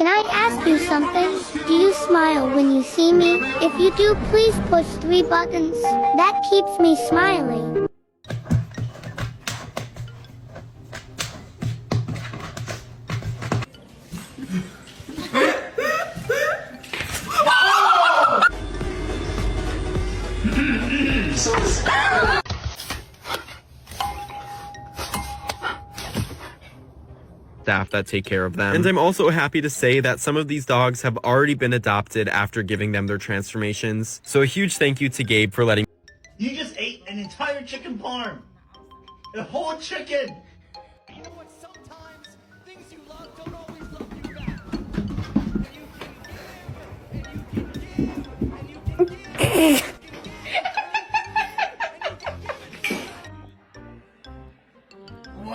Can I ask you something? Do you smile when you see me? If you do, please push 3 buttons. That keeps me smiling. Staff that take care of them. And I'm also happy to say that some of these dogs have already been adopted after giving them their transformations. So a huge thank you to Gabe for letting You just ate an entire chicken parm. A whole chicken. You know what? Sometimes things you love don't always love you back. And you can give, and you can give, and you can give.